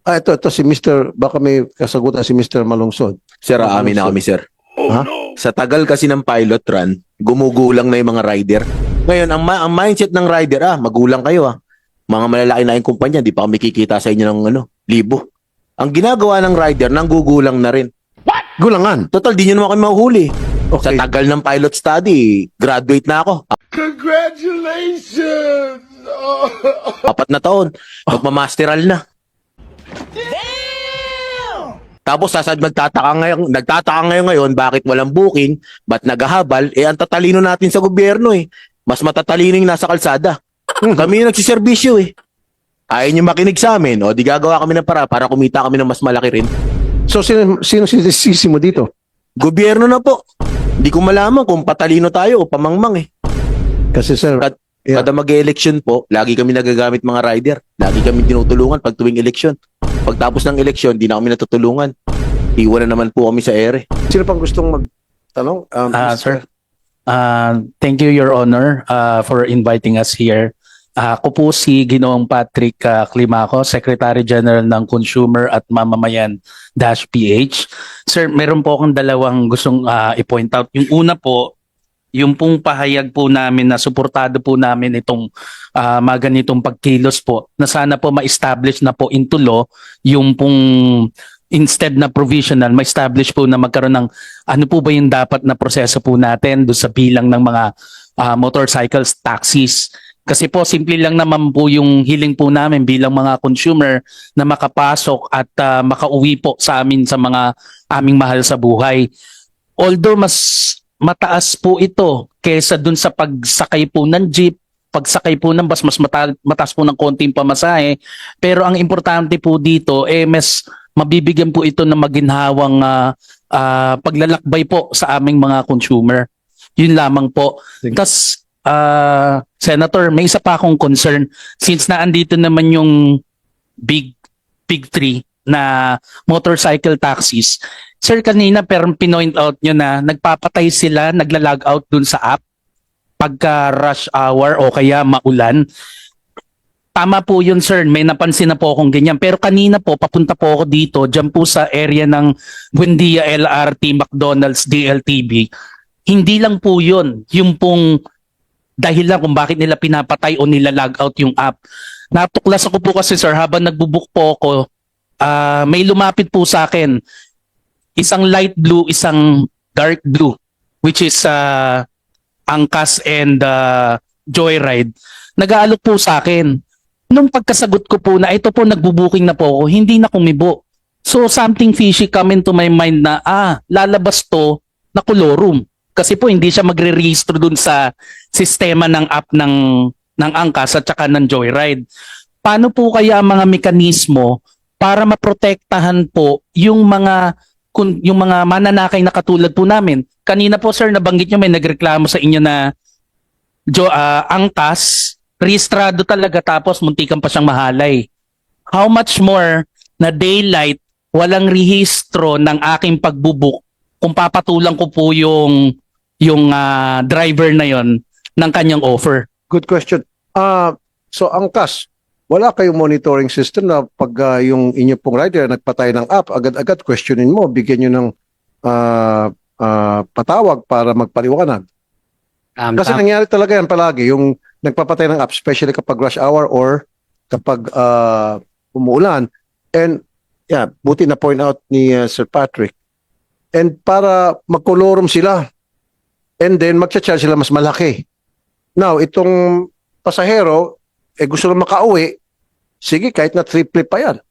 Ito si Mr. Baka may kasagutan si Mr. Malungsod. Sir, aamin na kami, sir. Ha? Sa tagal kasi ng pilot run, gumugulang na yung mga rider. Ngayon, ang mindset ng rider, magulang kayo Mga malalaki na yung kumpanya, di pa kami kikita sa inyo ng libo. Ang ginagawa ng rider, nanggugulang na rin. Gulangan. Total, di nyo naman kami mahuhuli. Sa Okay. tagal ng pilot study, graduate na ako. Congratulations! 4 na taon, magmamasteral na. Tapos nagtataka ngayon bakit walang booking, ba't naghahabal, ang tatalino natin sa gobyerno Mas matatalino yung nasa kalsada. Kami yung nagsiservisyo Ayaw nyo makinig sa amin, di gagawa kami ng para kumita kami ng mas malaki rin. So, sino sinisisi mo dito? Gobyerno na po. Hindi ko malaman kung patalino tayo o pamangmang Kasi sir, yeah. Kada mag-election po, lagi kami nagagamit mga rider. Lagi kami tinutulungan pag tuwing election. Pagtapos ng election, di na kami natutulungan. Iwan na naman po kami sa ere. Sino pang gustong magtanong? Sir, thank you, Your Honor, for inviting us here. Ako po si Ginoong Patrick Climaco, Secretary General ng Consumer at Mamamayan-PH. Sir, meron po akong dalawang gustong i-point out. Yung una po, yung pong pahayag po namin na suportado po namin itong mga ganitong pagkilos po, na sana po ma-establish na po into law yung pong instead na provisional, ma-establish po na magkaroon ng ano po ba yung dapat na proseso po natin doon sa bilang ng mga motorcycles, taxis. Kasi po, simple lang naman po yung hiling po namin bilang mga consumer na makapasok at makauwi po sa amin sa mga aming mahal sa buhay. Although mas mataas po ito kaysa dun sa pagsakay po ng jeep, pagsakay po ng bus, mas mataas po ng konting pamasahe. Pero ang importante po dito, mas mabibigyan po ito ng maginhawang paglalakbay po sa aming mga consumer. Yun lamang po. Tapos, Senator, may isa pa akong concern. Since naandito naman yung big three na motorcycle taxis, sir, kanina pero pinoint out nyo na nagpapatay sila, nagla-log out dun sa app pagka rush hour o kaya maulan. Tama po yun, sir. May napansin na po akong ganyan. Pero kanina po, papunta po ako dito, dyan po sa area ng Buendia LRT, McDonald's, DLTV. Hindi lang po yun. Yung pong dahilan kung bakit nila pinapatay o nila log out yung app. Natuklas ako po kasi, sir, habang nagbubook po ako, may lumapit po sa akin. Isang light blue, isang dark blue, which is Angkas and Joyride. Nag-aalok po sa akin. Nung pagkasagot ko po na ito po nagbubuking na po ako, hindi na kumibo. So something fishy come into my mind na lalabas to na kolorum. Kasi po hindi siya magre-register dun sa sistema ng app ng Angkas at saka ng Joyride. Paano po kaya mga mekanismo para maprotektahan po yung mga mananakay na katulad po namin? Kanina po, sir, nabanggit nyo may nagreklamo sa inyo na Angkas, rehistrado talaga tapos muntikan pa siyang mahalay. How much more na daylight, walang rehistro ng aking pagbubuk kung papatulang ko po yung driver na yon ng kanyang offer? Good question. So, Angkas, wala kayong monitoring system na pag yung inyo pong rider nagpatay ng app, agad-agad questionin mo, bigyan nyo ng patawag para magpaliwanag. Kasi nangyari talaga yan palagi, yung nagpapatay ng app, especially kapag rush hour or kapag umuulan. And yeah, buti na point out ni Sir Patrick. And para magkolorum sila, and then magcha-charge sila mas malaki. Now, itong pasahero, gusto na makauwi, sige, kahit na triple pa yan.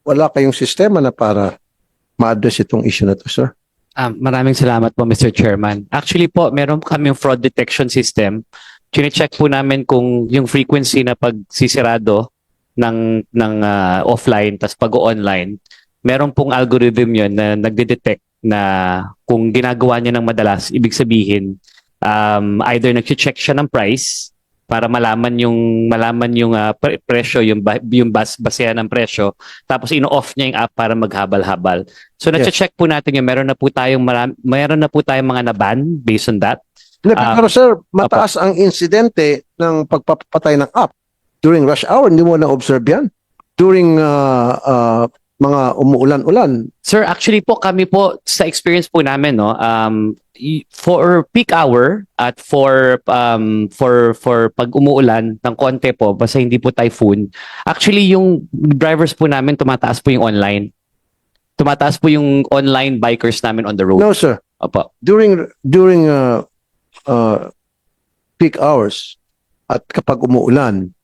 Wala kayong sistema na para ma-address itong issue na to, sir? Maraming salamat po, Mr. Chairman. Actually po, meron kaming fraud detection system. Chine-check po namin kung yung frequency na pagsisirado ng offline tas pag-online, meron pong algorithm yun na nagde-detect na kung ginagawa niya ng madalas, ibig sabihin, either nag-check siya ng price para malaman yung presyo, yung basehan ng presyo, tapos ino-off niya yung app para maghabal-habal. So na-check po natin yung meron na po tayong mga na-ban based on that. Pero sir, mataas ang insidente ng pagpapatay ng app during rush hour. Hindi mo na-observe yan? During mga umuulan-ulan. Sir, actually po kami po sa experience po namin no, for peak hour at for pag umuulan ng konti po basta hindi po typhoon, actually yung drivers po namin tumataas po yung online. Tumataas po yung online bikers namin on the road. No, sir. Opo. During peak hours at kapag umuulan,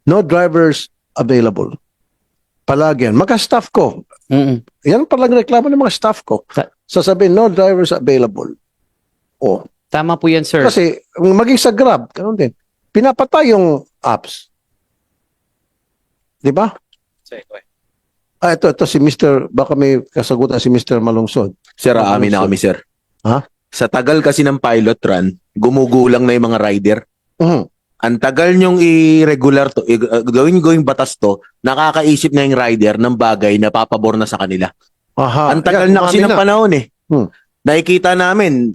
no drivers available. Palagi yan. Mga-staff ko. Mm-mm. Yan palang reklamo ng mga staff ko. Sasabihin, no drivers available. Oh. Tama po yan, sir. Kasi maging sa Grab, ganun din. Pinapatay yung apps. Di ba? Ito si Mr. Baka may kasagutan si Mr. Malungsod. Sir, amin na kami, sir. Ha? Sa tagal kasi ng pilot run, gumugulang na yung mga rider. Mhm. Ang tagal nyong i-regular to, gawing batas to, nakakaisip na yung rider ng bagay na papabor na sa kanila. Aha. Ang tagal Yan, na kasi umami ng panahon eh. Nakikita namin,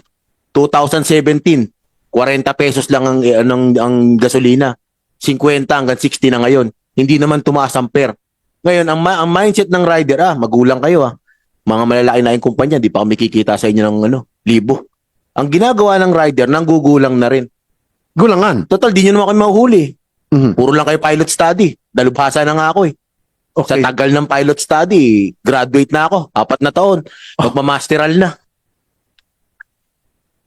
2017, 40 pesos lang ang gasolina. 50 hanggang 60 na ngayon. Hindi naman tumaas ang per. Ngayon, ang mindset ng rider, magulang kayo Mga malalaki na yung kumpanya, di pa kami kikita sa inyo ng libo. Ang ginagawa ng rider, nanggugulang na rin. Gulangan. Total, di nyo naman kami mahuhuli. Mhm. Puro lang kayo pilot study. Dalubhasa na nga ako eh. Sa Okay. tagal ng pilot study, graduate na ako. 4 na taon. Magmamasteral na.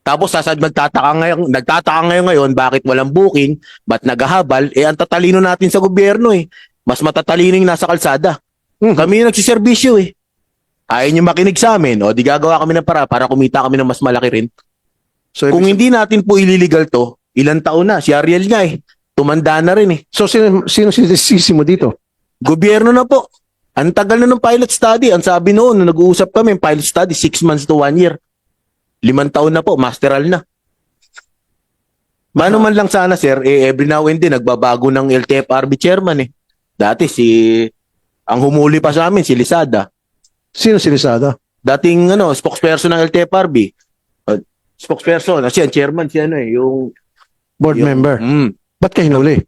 Tapos nagtataka ngayon bakit walang booking, ba't naghahabal, ang tatalino natin sa gobyerno eh. Mas matatalino yung nasa kalsada. Mhm. Kami yung nagsiservisyo eh. Ayaw nyo makinig sa amin, di gagawa kami ng para kumita kami ng mas malaki rin. So, Kung hindi natin po ililigal to, ilang taon na, si Ariel nga eh. Tumanda na rin eh. so sino sinisisi mo dito? Gobyerno na po. Ang tagal na ng pilot study. Ang sabi noon, nung nag-uusap kami, pilot study, 6 months to 1 year. 5 taon na po, masteral na. Mano man lang sana, sir, every now and then, nagbabago ng LTFRB chairman eh. Dati ang humuli pa sa amin, si Lisada. Sino sinisada? Dating spokesperson ng LTFRB. Spokesperson, kasi ang chairman, yung Board member. Ba't kayo hinuli?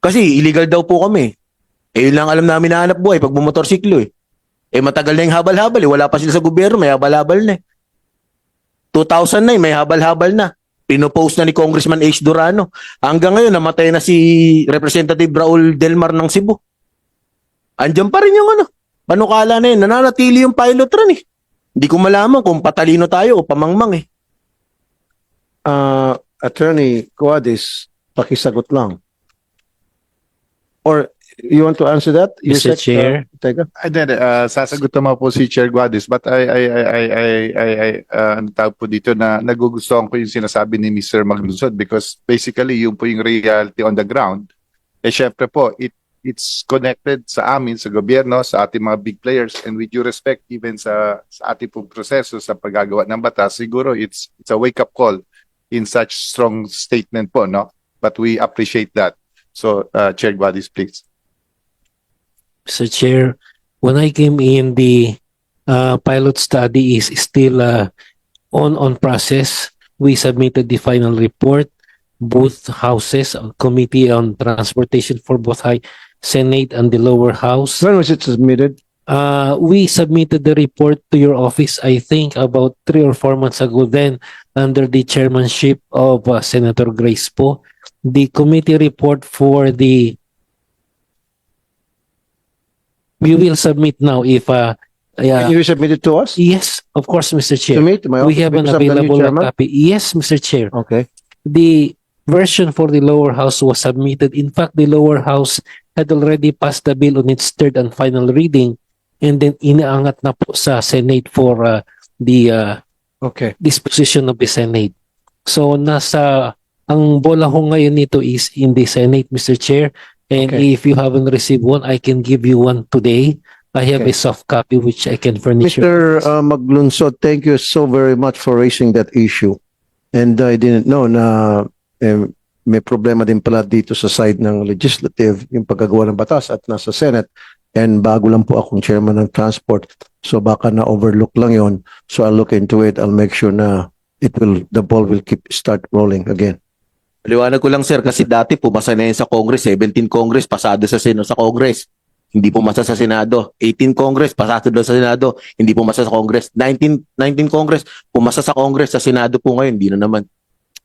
Kasi illegal daw po kami. Yun lang alam namin na hanap buhay pag bumotorsiklo eh. Matagal na yung habal-habal eh. Wala pa sila sa gobyerno, may habal-habal na eh. 2009, may habal-habal na. Pinopost na ni Congressman H. Durano. Hanggang ngayon, namatay na si Representative Raul Delmar ng Cebu. Andiyan pa rin yung panukala na yun. Nananatili yung pilot run eh. Hindi ko malaman kung patalino tayo o pamangmang eh. Attorney Cuadis, pakisagot lang. Or you want to answer that? Mr. Chair? Teka. Sasagot naman po si Chair Guadis, but ano tawag po dito na nagugustuhan ko yung sinasabi ni Mr. Maglunsod because basically yung po yung reality on the ground. Syempre po, it's connected sa amin, sa gobyerno, sa ating mga big players, and with due respect even sa ating pong proseso sa paggagawa ng batas, siguro it's a wake-up call in such strong statement po, no? But we appreciate that. So, Chair Guadis, please. Mr. Chair, when I came in, the pilot study is still on process. We submitted the final report. Both houses, Committee on Transportation for both High Senate and the lower house. When was it submitted? We submitted the report to your office, I think, about 3 or 4 months ago then, under the chairmanship of Senator Grace Poe. The committee report for the... We will submit now if... Can you submit it to us? Yes, of course, Mr. To Chair. me, to my We office, have an because I'm the new available chairman? copy. Yes, Mr. Chair. Okay. The version for the lower house was submitted. In fact, the lower house had already passed the bill on its third and final reading, and then inaangat na po sa Senate for the Okay. disposition of the Senate. So ang bola ho ngayon nito is in the Senate, Mr. Chair, and Okay. if you haven't received one, I can give you one today. I have Okay. a soft copy which I can furnish you. Mr. Maglunsod, thank you so very much for raising that issue. And I didn't know na may problema din pala dito sa side ng legislative, yung paggagawa ng batas at nasa Senate. And bago lang po akong chairman ng transport. So baka na-overlook lang yon. So I'll look into it. I'll make sure na the ball will start rolling again. Liwanag ko lang sir kasi dati pumasa na yan sa Congress, 17 Congress, pasado sa Senate sa Congress. hindi pumasa sa Senado. 18 Congress, pasado daw sa Senado, hindi pumasa sa Congress. 19 Congress, pumasa sa Congress, sa Senado po ngayon, hindi na naman.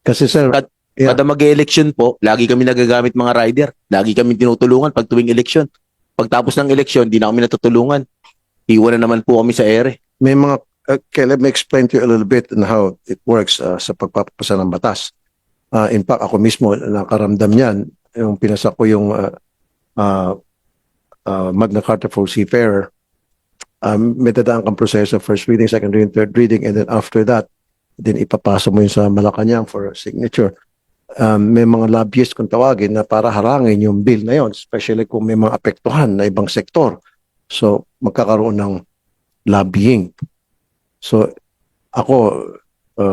Kasi sir, yeah. Kada mag-election po, lagi kami nagagamit mga rider. Lagi kami tinutulungan pag tuwing election. Pagtapos ng election, hindi na kami natutulungan. Iwan na naman po kami sa ere. may mga, okay, let me explain to you a little bit on how it works sa pagpapasa ng batas. In fact, ako mismo nakaramdam niyan, yung pinasa ko yung Magna Carta for Seafarer. May dadaan kang proseso, first reading, second reading, third reading, and then after that, then ipapasa mo yun sa Malacanang for signature. May mga lobbyist kung tawagin na para harangin yung bill na yon, especially kung may mga apektuhan na ibang sektor. So, magkakaroon ng lobbying. So, ako,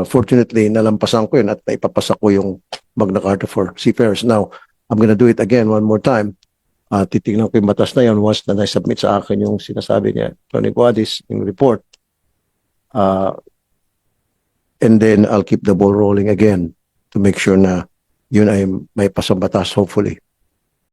fortunately, nalampasan ko yun at naipapasa ko yung Magna Carta for Seafarers. Now, I'm gonna do it again one more time. Titignan ko yung batas na yun once na na-submit sa akin yung sinasabi niya, Tony Guadis, yung report. And then, I'll keep the ball rolling again to make sure na yun ay may pasang batas, hopefully.